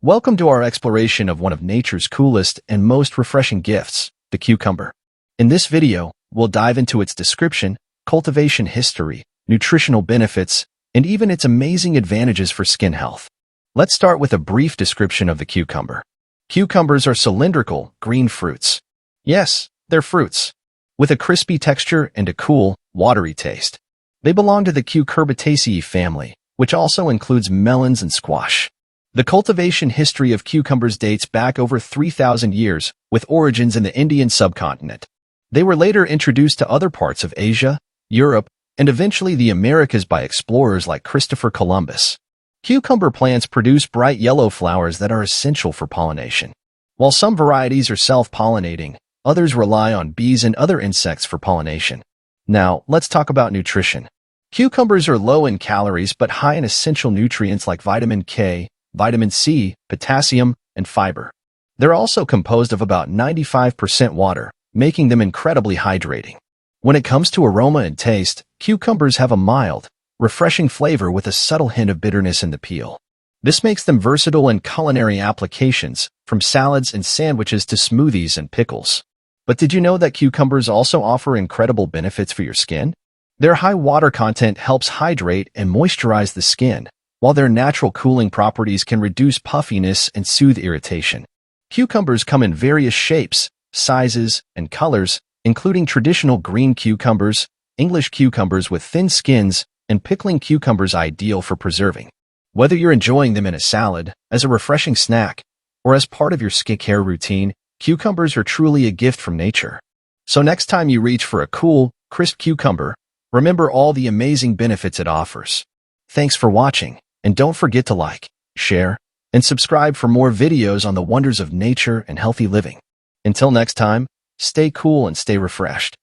Welcome to our exploration of one of nature's coolest and most refreshing gifts, the cucumber. In this video, we'll dive into its description, cultivation history, nutritional benefits, and even its amazing advantages for skin health. Let's start with a brief description of the cucumber. Cucumbers are cylindrical, green fruits. Yes, they're fruits, with a crispy texture and a cool, watery taste. They belong to the Cucurbitaceae family, which also includes melons and squash. The cultivation history of cucumbers dates back over 3,000 years, with origins in the Indian subcontinent. They were later introduced to other parts of Asia, Europe, and eventually the Americas by explorers like Christopher Columbus. Cucumber plants produce bright yellow flowers that are essential for pollination. While some varieties are self-pollinating, others rely on bees and other insects for pollination. Now, let's talk about nutrition. Cucumbers are low in calories but high in essential nutrients like vitamin K, vitamin C, potassium, and fiber. They're also composed of about 95% water, making them incredibly hydrating. When it comes to aroma and taste, cucumbers have a mild, refreshing flavor with a subtle hint of bitterness in the peel. This makes them versatile in culinary applications, from salads and sandwiches to smoothies and pickles. But did you know that cucumbers also offer incredible benefits for your skin? Their high water content helps hydrate and moisturize the skin, while their natural cooling properties can reduce puffiness and soothe irritation. Cucumbers come in various shapes, sizes, and colors, including traditional green cucumbers, English cucumbers with thin skins, and pickling cucumbers ideal for preserving. Whether you're enjoying them in a salad, as a refreshing snack, or as part of your skincare routine, cucumbers are truly a gift from nature. So next time you reach for a cool, crisp cucumber, remember all the amazing benefits it offers. Thanks for watching. And don't forget to like, share, and subscribe for more videos on the wonders of nature and healthy living. Until next time, stay cool and stay refreshed.